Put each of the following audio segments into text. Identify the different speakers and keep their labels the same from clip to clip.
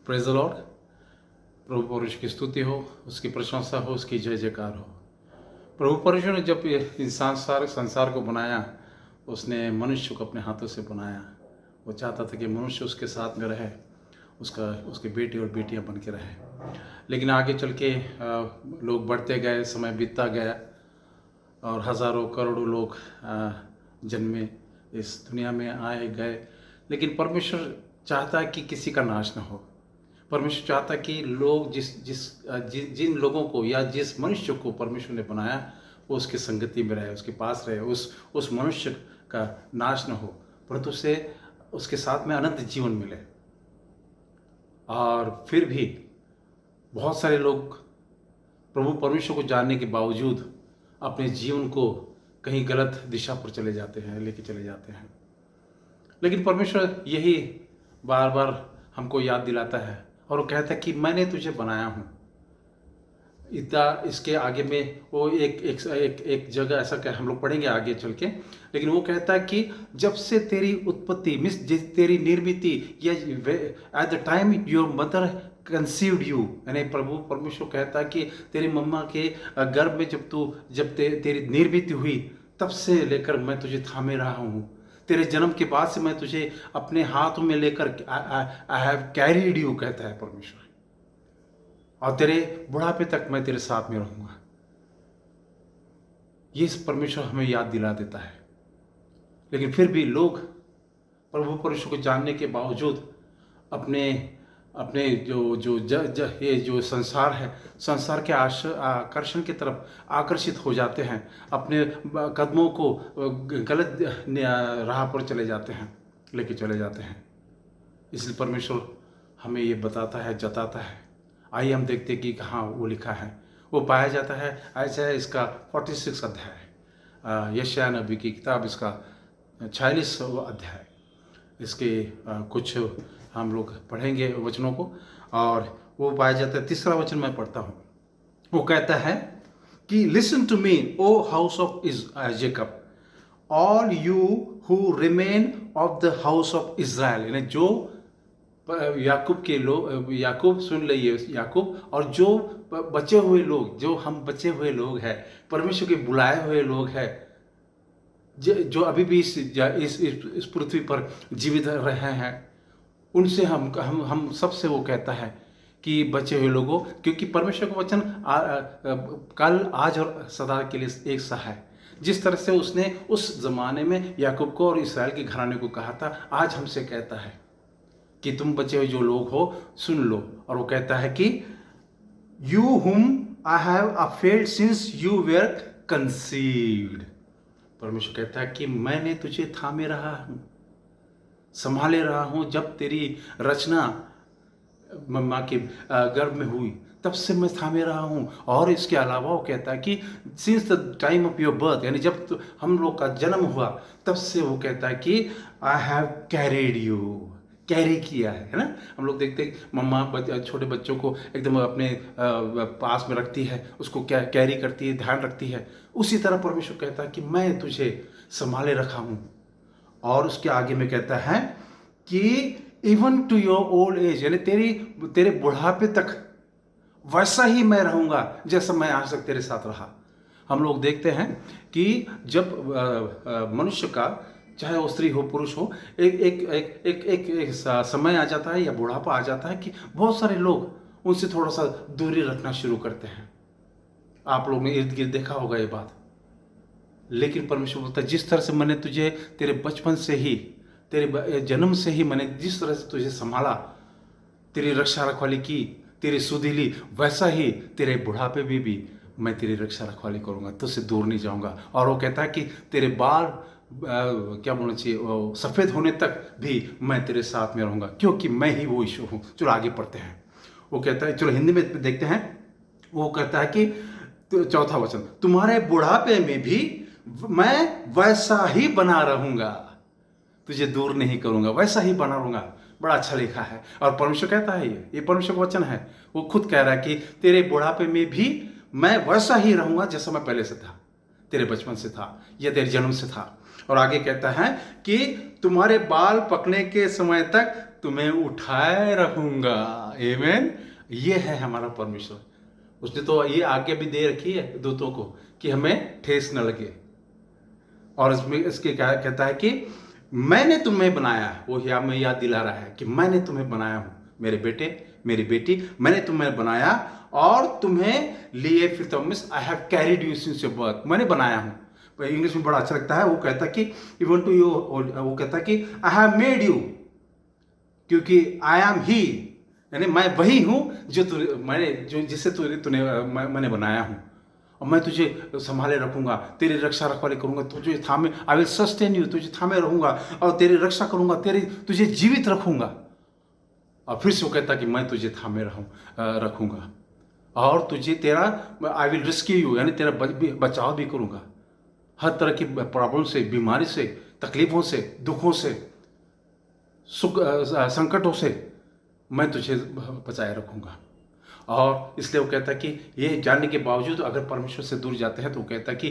Speaker 1: Praise the Lord. प्रभु परमेश्वर की स्तुति हो, उसकी प्रशंसा हो, उसकी जय जयकार हो। प्रभु परमेश्वर ने जब ये इंसान संसार को बनाया, उसने मनुष्य को अपने हाथों से बनाया। वो चाहता था कि मनुष्य उसके साथ में रहे, उसके बेटे और बेटियां बन के रहे। लेकिन आगे चल के लोग बढ़ते गए, समय बीतता गया और हज़ारों करोड़ों लोग जन्मे, इस दुनिया में आए गए। लेकिन परमेश्वर चाहता है कि किसी का नाश न हो। परमेश्वर चाहता है कि लोग जिन लोगों को या जिस मनुष्य को परमेश्वर ने बनाया, वो उसकी संगति में रहे, उसके पास रहे, उस मनुष्य का नाश न हो, परंतु उसे उसके साथ में अनंत जीवन मिले। और फिर भी बहुत सारे लोग प्रभु परमेश्वर को जानने के बावजूद अपने जीवन को कहीं गलत दिशा पर लेके चले जाते हैं। लेकिन परमेश्वर यही बार बार हमको याद दिलाता है और वो कहता है कि मैंने तुझे बनाया हूँ। इतना इसके आगे में वो एक जगह ऐसा कह, हम लोग पढ़ेंगे आगे चल के, लेकिन वो कहता है कि जब से तेरी उत्पत्ति तेरी निर्मिति या at the time your mother conceived you, यानी प्रभु परमेश्वर कहता है कि तेरी मम्मा के गर्भ में जब तेरी निर्मिति हुई, तब से लेकर मैं तुझे थामे रहा हूँ। तेरे जन्म के बाद से मैं तुझे अपने हाथों में लेकर आई हैव कैरीड यू, कहता है परमेश्वर, और तेरे बुढ़ापे तक मैं तेरे साथ में रहूंगा। ये परमेश्वर हमें याद दिला देता है। लेकिन फिर भी लोग प्रभु परमेश्वर को जानने के बावजूद अपने ये जो संसार है, संसार के आकर्षण की तरफ आकर्षित हो जाते हैं, अपने कदमों को गलत राह पर लेके चले जाते हैं। इसलिए परमेश्वर हमें ये बताता है, जताता है। आइए हम देखते हैं कि कहाँ वो लिखा है। वो पाया जाता है ऐसा है, इसका 46 अध्याय, यशायाह नबी की किताब, इसका 46वां अध्याय। इसके कुछ हम लोग पढ़ेंगे वचनों को, और वो पाया जाता है। 3रा वचन मैं पढ़ता हूँ। वो कहता है कि listen to me o house of Jacob, all you who remain of the house of Israel, यानी जो याकूब के लोग, याकूब सुन लीजिए, याकूब और जो बचे हुए लोग, जो हम बचे हुए लोग हैं, परमेश्वर के बुलाए हुए लोग हैं, जो अभी भी इस पृथ्वी पर जीवित रहे हैं, उनसे हम सबसे वो कहता है कि बचे हुए लोगों, क्योंकि परमेश्वर का वचन कल आज और सदा के लिए एक सा है। जिस तरह से उसने उस जमाने में याकूब को और इसराइल के घराने को कहा था, आज हमसे कहता है कि तुम बचे हुए जो लोग हो, सुन लो। और वो कहता है कि you whom I have affirmed since you were conceived. परमेश्वर कहता है कि मैंने तुझे थामे रहा हूं, संभाले रहा हूं। जब तेरी रचना मम्मा के गर्भ में हुई, तब से मैं थामे रहा हूं। और इसके अलावा वो कहता है कि since the time of your birth, यानी जब हम लोग का जन्म हुआ, तब से वो कहता है कि I have carried you, carry किया है ना। हम लोग देखते हैं मम्मा छोटे बच्चों को एकदम अपने पास में रखती है, उसको कैरी करती है, ध्यान रखती है। उसी तरह परमेश्वर कहता है कि मैं तुझे संभाले रखा हूं। और उसके आगे में कहता है कि even to your old age, यानी तेरे बुढ़ापे तक वैसा ही मैं रहूंगा जैसा मैं आज तक तेरे साथ रहा। हम लोग देखते हैं कि जब मनुष्य का, चाहे वो स्त्री हो पुरुष हो, एक समय आ जाता है या बुढ़ापा आ जाता है कि बहुत सारे लोग उनसे थोड़ा सा दूरी रखना शुरू करते हैं। आप लोग ने इर्द गिर्द देखा होगा ये बात। लेकिन परमेश्वर बोलता है, जिस तरह से मैंने तुझे तेरे बचपन से ही, तेरे जन्म से ही मैंने जिस तरह से तुझे संभाला, तेरी रक्षा रखवाली की, तेरी सुधि ली, वैसा ही तेरे बुढ़ापे में भी मैं तेरी रक्षा रखवाली करूंगा, तुझसे दूर नहीं जाऊंगा। और वो कहता है कि तेरे बाल क्या बोलना चाहिए, सफ़ेद होने तक भी मैं तेरे साथ में रहूंगा, क्योंकि मैं ही वो ईश्वर हूँ। चलो आगे पढ़ते हैं। वो कहता है, चलो हिंदी में देखते हैं। वो कहता है कि 4था वचन, तुम्हारे बुढ़ापे में भी मैं वैसा ही बना रहूंगा, तुझे दूर नहीं करूंगा, वैसा ही बना रहूंगा। बड़ा अच्छा लिखा है। और परमेश्वर कहता है, ये परमेश्वर का वचन है। वो खुद कह रहा है कि तेरे बुढ़ापे में भी मैं वैसा ही रहूंगा जैसा मैं पहले से था, तेरे बचपन से था या तेरे जन्म से था। और आगे कहता है कि तुम्हारे बाल पकने के समय तक तुम्हें उठाए रखूंगा। आमेन। ये है हमारा परमेश्वर। उसने तो ये आज्ञा भी दे रखी है दूतों को कि हमें ठेस न लगे। और इसमें इसके क्या कहता है कि मैंने तुम्हें बनाया, वो हमें याद दिला रहा है कि मैंने तुम्हें बनाया हूं, मेरे बेटे मेरी बेटी, मैंने तुम्हें बनाया और तुम्हें लिए, फिर तो miss I have carried you since your birth, मैंने बनाया हूं। इंग्लिश में बड़ा अच्छा लगता है, वो कहता कि इवन टू यू, वो कहता कि आई हैव मेड यू, क्योंकि आई एम ही, यानी मैं वही हूं जो जिसे मैंने बनाया हूं, और मैं तुझे संभाले रखूंगा, तेरी रक्षा रखवाली करूंगा, तुझे थामे, आई विल सस्टेन यू, तुझे थामे रहूंगा और तेरी रक्षा करूंगा, तुझे जीवित रखूंगा। और फिर से वो कहता कि मैं तुझे थामे रखूंगा और तुझे तेरा, आई विल रेस्क्यू यू, यानी तेरा बचाव भी करूंगा हर तरह की प्रॉब्लम से, बीमारी से, तकलीफों से, दुखों से, सुख संकटों से मैं तुझे बचाए रखूंगा। और इसलिए वो कहता है कि ये जानने के बावजूद अगर परमेश्वर से दूर जाते हैं तो वो कहता है कि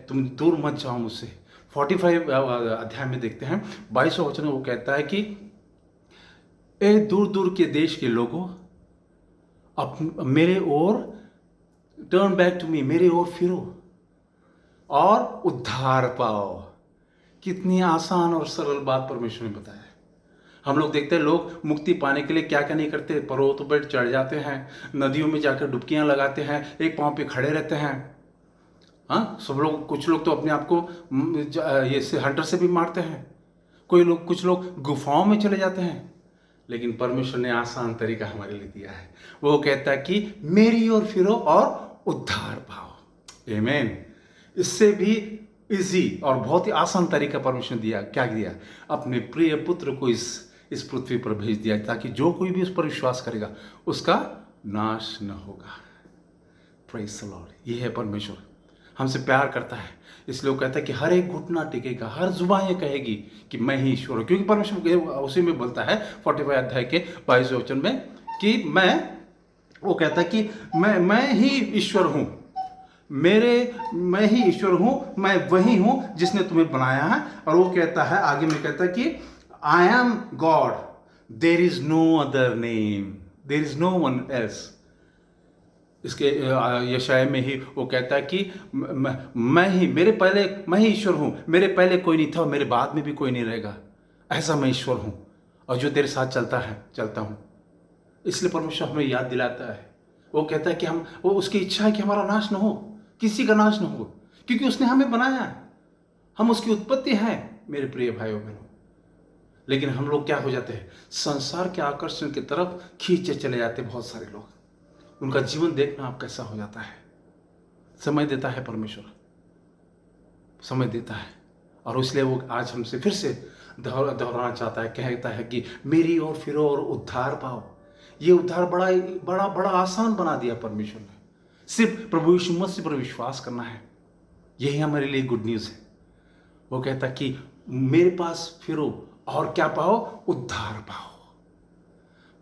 Speaker 1: तुम दूर मत जाओ मुझसे। 45 अध्याय में देखते हैं 22वां वचन में वो कहता है कि ए दूर दूर के देश के लोगों, मेरे ओर टर्न बैक टू मी, मेरे ओर फिरो और उद्धार पाओ। कितनी आसान और सरल बात परमेश्वर ने बताया है। हम लोग देखते हैं लोग मुक्ति पाने के लिए क्या क्या नहीं करते, पर्वतों पर चढ़ जाते हैं, नदियों में जाकर डुबकियां लगाते हैं, एक पांव पे खड़े रहते हैं। हाँ, सब लोग, कुछ लोग तो अपने आप को ये से हंटर से भी मारते हैं, कुछ लोग गुफाओं में चले जाते हैं। लेकिन परमेश्वर ने आसान तरीका हमारे लिए दिया है। वो कहता है कि मेरी ओर फिरो और उद्धार पाओ। आमीन। इससे भी इजी और बहुत ही आसान तरीका परमेश्वर ने दिया। क्या दिया? अपने प्रिय पुत्र को इस पृथ्वी पर भेज दिया ताकि जो कोई भी उस पर विश्वास करेगा उसका नाश न होगा। Praise the Lord. ये है परमेश्वर, हमसे प्यार करता है, इसलिए वो कहता है कि हर एक घुटना टिकेगा, हर जुबान ये कहेगी कि मैं ही ईश्वर हूँ। क्योंकि परमेश्वर उसी में बोलता है 45 अध्याय के 22वें वचन में कि वो कहता है कि मैं ही ईश्वर हूँ, मैं ही ईश्वर हूँ, मैं वही हूँ जिसने तुम्हें बनाया है। और वो कहता है आगे में, कहता है कि I am God, there is no other name, there is no one else. इसके यशाया में ही वो कहता है कि मैं ही ईश्वर हूँ, मेरे पहले कोई नहीं था और मेरे बाद में भी कोई नहीं रहेगा, ऐसा मैं ईश्वर हूँ और जो तेरे साथ चलता हूँ। इसलिए परमेश्वर हमें याद दिलाता है, वो कहता है कि वो उसकी इच्छा है कि हमारा नाश न हो, किसी का नाश न हो, क्योंकि उसने हमें बनाया, हम उसकी उत्पत्ति हैं मेरे प्रिय भाइयों बहनों। लेकिन हम लोग क्या हो जाते हैं, संसार के आकर्षण की तरफ खींचे चले जाते हैं। बहुत सारे लोग, उनका जीवन देखना आप कैसा हो जाता है। समय देता है परमेश्वर, समय देता है, और इसलिए वो आज हमसे फिर से दोहराना चाहता है, कहता है कि मेरी ओर फिरो और उद्धार पाओ। ये उद्धार बड़ा आसान बना दिया परमेश्वर ने, सिर्फ प्रभु यीशु मसीह पर विश्वास करना है। यही हमारे लिए गुड न्यूज़ है। वो कहता है कि मेरे पास फिरो और क्या पाओ, उद्धार पाओ।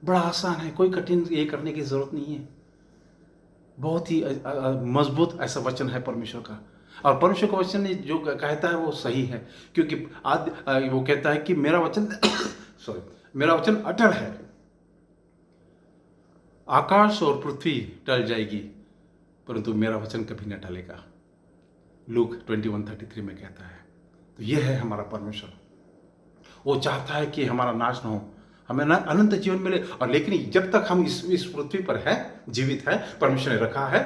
Speaker 1: बड़ा आसान है, कोई कठिन ये करने की जरूरत नहीं है। बहुत ही मजबूत ऐसा वचन है परमेश्वर का, और परमेश्वर का वचन जो कहता है वो सही है, क्योंकि वो कहता है कि मेरा वचन अटल है। आकाश और पृथ्वी टल जाएगी परंतु मेरा वचन कभी न टलेगा, लूक 21:33 में कहता है। तो यह है हमारा परमेश्वर। वो चाहता है कि हमारा नाश न हो, हमें ना अनंत जीवन मिले। और लेकिन जब तक हम इस पृथ्वी पर है, जीवित है, परमेश्वर ने रखा है,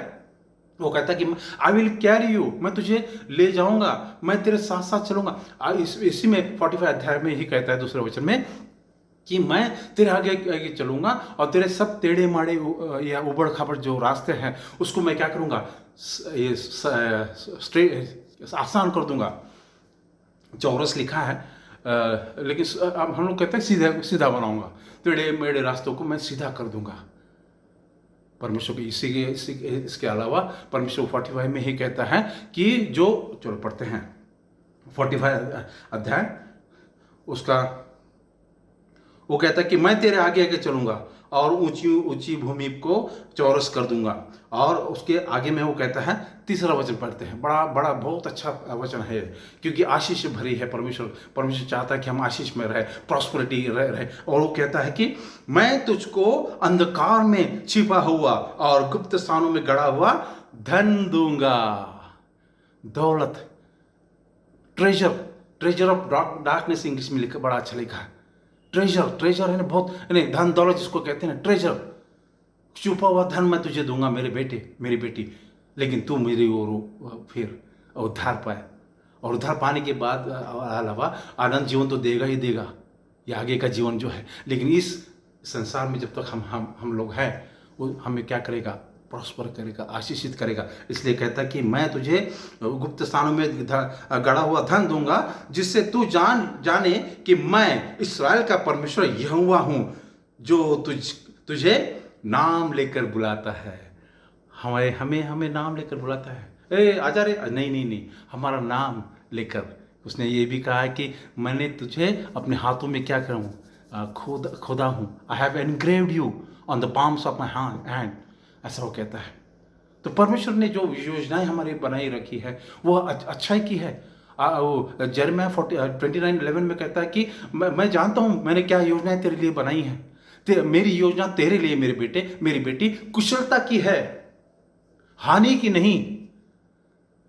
Speaker 1: वो कहता है कि आई विल कैरी यू, मैं तुझे ले जाऊंगा, मैं तेरे साथ साथ चलूंगा। इसी में 45 अध्याय में ही कहता है दूसरे वचन में कि मैं तेरे आगे चलूंगा और तेरे सब टेढ़े माड़े या उबड़ खाबड़ जो रास्ते हैं उसको मैं क्या करूंगा, ये आसान कर दूंगा। चौरस लिखा है, लेकिन अब हम लोग कहते हैं सीधा बनाऊंगा, टेढ़े मेढ़े रास्तों को मैं सीधा कर दूंगा। परमेश्वर की इसके अलावा परमेश्वर 45 में ही कहता है कि चलो पढ़ते हैं 45 अध्याय उसका। वो कहता है कि मैं तेरे आगे चलूंगा और ऊंची ऊंची भूमि को चौरस कर दूंगा। और उसके आगे में वो कहता है तीसरा वचन पढ़ते हैं, बड़ा बड़ा बहुत अच्छा वचन है, क्योंकि आशीष से भरी है। परमेश्वर चाहता है कि हम आशीष में रहे, प्रॉस्पेरिटी रहे। और वो कहता है कि मैं तुझको अंधकार में छिपा हुआ और गुप्त स्थानों में गड़ा हुआ धन दूंगा। दौलत, ट्रेजर ऑफ डार्कनेस इंग्लिश में लिखा, बड़ा अच्छा लिखा है। ट्रेजर है ना, बहुत नहीं, धन दौलत जिसको कहते हैं ना, ट्रेजर, छुपा हुआ धन मैं तुझे दूंगा मेरे बेटे, मेरी बेटी, लेकिन तू मेरी ओर फिर उद्धार पाए। और उद्धार पाने के बाद अलावा आनंद जीवन तो देगा ही देगा, ये आगे का जीवन जो है। लेकिन इस संसार में जब तक हम लोग हैं, वो हमें क्या करेगा? प्रॉस्पर करेगा, आशीषित करेगा। इसलिए कहता है कि मैं तुझे गुप्त स्थानों में गड़ा हुआ धन दूंगा, जिससे तू जाने कि मैं इस्राएल का परमेश्वर यहोवा हूँ, जो तुझे नाम लेकर बुलाता है। हमें नाम लेकर बुलाता है। ए आजा रे, नहीं, हमारा नाम लेकर। उसने ये भी कहा है कि मैंने तुझे अपने हाथों में क्या करूँ? खोदा हूँ। I have engraved you on the palms of my hand, ऐसा वो कहता है। तो परमेश्वर ने जो योजनाएं हमारी बनाई रखी है वो अच्छाई की है। वो जर्मिया 29:11 में कहता है कि मैं जानता हूँ मैंने क्या योजनाएं तेरे लिए बनाई हैं। मेरी योजना तेरे लिए मेरे बेटे, मेरी बेटी, कुशलता की है, हानि की नहीं।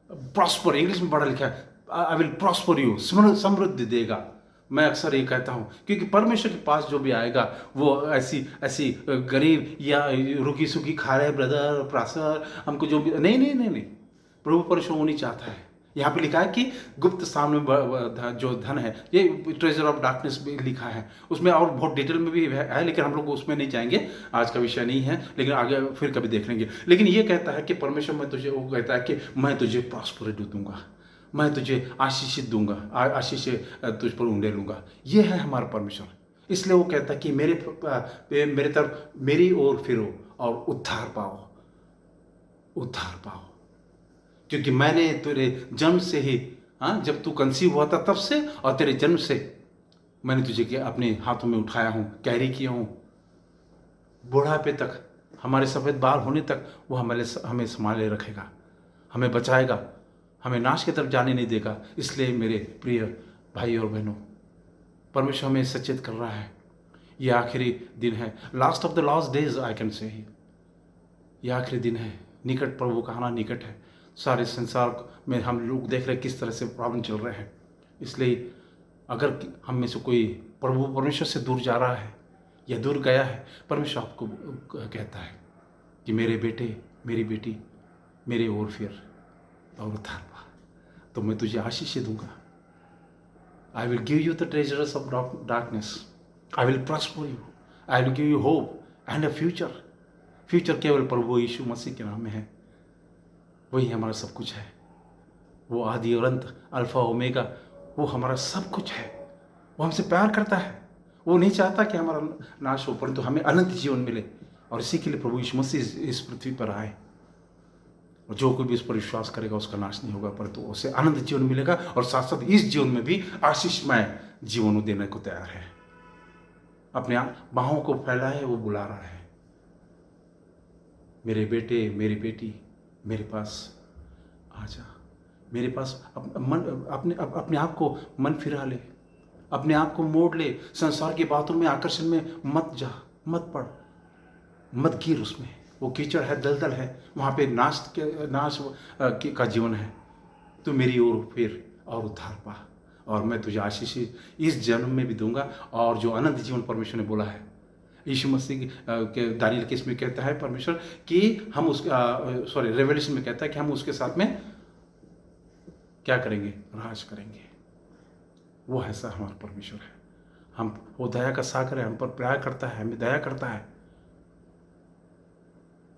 Speaker 1: प्रॉस्पर, इंग्लिश में पढ़ा लिखा है, आई विल प्रॉस्पर यू, समृद्धि देगा। मैं अक्सर ये कहता हूँ, क्योंकि परमेश्वर के पास जो भी आएगा वो ऐसी गरीब या रुकी सुखी खा रहे ब्रदर प्रासर हमको जो भी, नहीं, प्रभु परमेश्वर वो नहीं चाहता है। यहाँ पे लिखा है कि गुप्त स्थान में जो धन है, ये ट्रेजर ऑफ डार्कनेस भी लिखा है, उसमें और बहुत डिटेल में भी है, लेकिन हम लोग उसमें नहीं जाएंगे, आज का विषय नहीं है, लेकिन आगे फिर कभी देख लेंगे। लेकिन ये कहता है कि परमेश्वर मैं तुझे, वो कहता है कि मैं तुझे प्रॉस्पेरिटी दूंगा, मैं तुझे आशीषित दूंगा, आशीष तुझ पर उंडेलूंगा। ये है हमारा परमेश्वर। इसलिए वो कहता है कि मेरे तरफ, मेरी ओर फिरो और उद्धार पाओ, क्योंकि मैंने तेरे जन्म से ही, जब तू कंसीव हुआ था तब से, और तेरे जन्म से मैंने तुझे अपने हाथों में उठाया हूँ, कैरी किया हूँ। बुढ़ापे तक, हमारे सफ़ेद बाल होने तक वो हमें संभाले रखेगा, हमें बचाएगा, हमें नाश की तरफ जाने नहीं देगा। इसलिए मेरे प्रिय भाई और बहनों, परमेश्वर हमें सचेत कर रहा है। ये आखिरी दिन है, last of the last days I can say, ये आखिरी दिन है, निकट, प्रभु का आना निकट है। सारे संसार में हम लोग देख रहे हैं किस तरह से प्रॉब्लम चल रहे हैं। इसलिए अगर हम में से कोई प्रभु परमेश्वर से दूर जा रहा है या दूर गया है, परमेश्वर आपको कहता है कि मेरे बेटे, मेरी बेटी, मेरे ओर फिर और उद्धार पा, तो मैं तुझे आशीष दूंगा। I will give you the treasures of darkness, I will prosper you, I will give you hope and a future केवल प्रभु यीशु मसीह के नाम में है। वही हमारा सब कुछ है, वो आदि और अंत, अल्फा ओमेगा, वो हमारा सब कुछ है। वो हमसे प्यार करता है, वो नहीं चाहता कि हमारा नाश हो, परंतु हमें अनंत जीवन मिले। और इसी के लिए प्रभु यीशु मसीह इस पृथ्वी पर आए, और जो कोई भी इस पर विश्वास करेगा उसका नाश नहीं होगा, परंतु उसे अनंत जीवन मिलेगा। और साथ साथ इस जीवन में भी आशीषमय जीवन देने को तैयार है। अपने बाहों को फैलाए, वो बुला रहा है, मेरे बेटे, मेरी बेटी, मेरे पास आजा, मेरे पास अपने आप को मन फिरा ले, अपने आप को मोड़ ले। संसार की बातों में, आकर्षण में मत जा, मत पड़, मत गिर उसमें। वो कीचड़ है, दलदल है, वहाँ पे नाश का जीवन है। तू मेरी ओर फिर और उद्धार पा, और मैं तुझे आशीष इस जन्म में भी दूंगा। और जो अनंत जीवन परमेश्वर ने बोला है, यीशु मसीह के दानियल के इसमें कहता है परमेश्वर कि हम रेवलेशन में कहता है कि हम उसके साथ में क्या करेंगे? राज करेंगे। वो ऐसा हमारा परमेश्वर है। वो दया का सागर है, हम पर प्यार करता है, हमें दया करता है।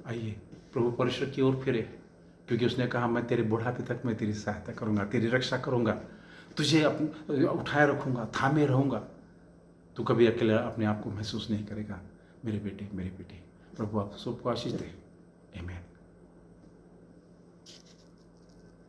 Speaker 1: आइए प्रभु परमेश्वर की ओर फिरे, क्योंकि उसने कहा मैं तेरे बुढ़ापे तक मैं तेरी सहायता करूंगा, तेरी रक्षा करूंगा, तुझे उठाए रखूंगा, थामे रहूंगा। तू कभी अकेला अपने आप को महसूस नहीं करेगा। मेरे बेटे, मेरी बेटी, प्रभु आप सबको आशीष दे। आमीन।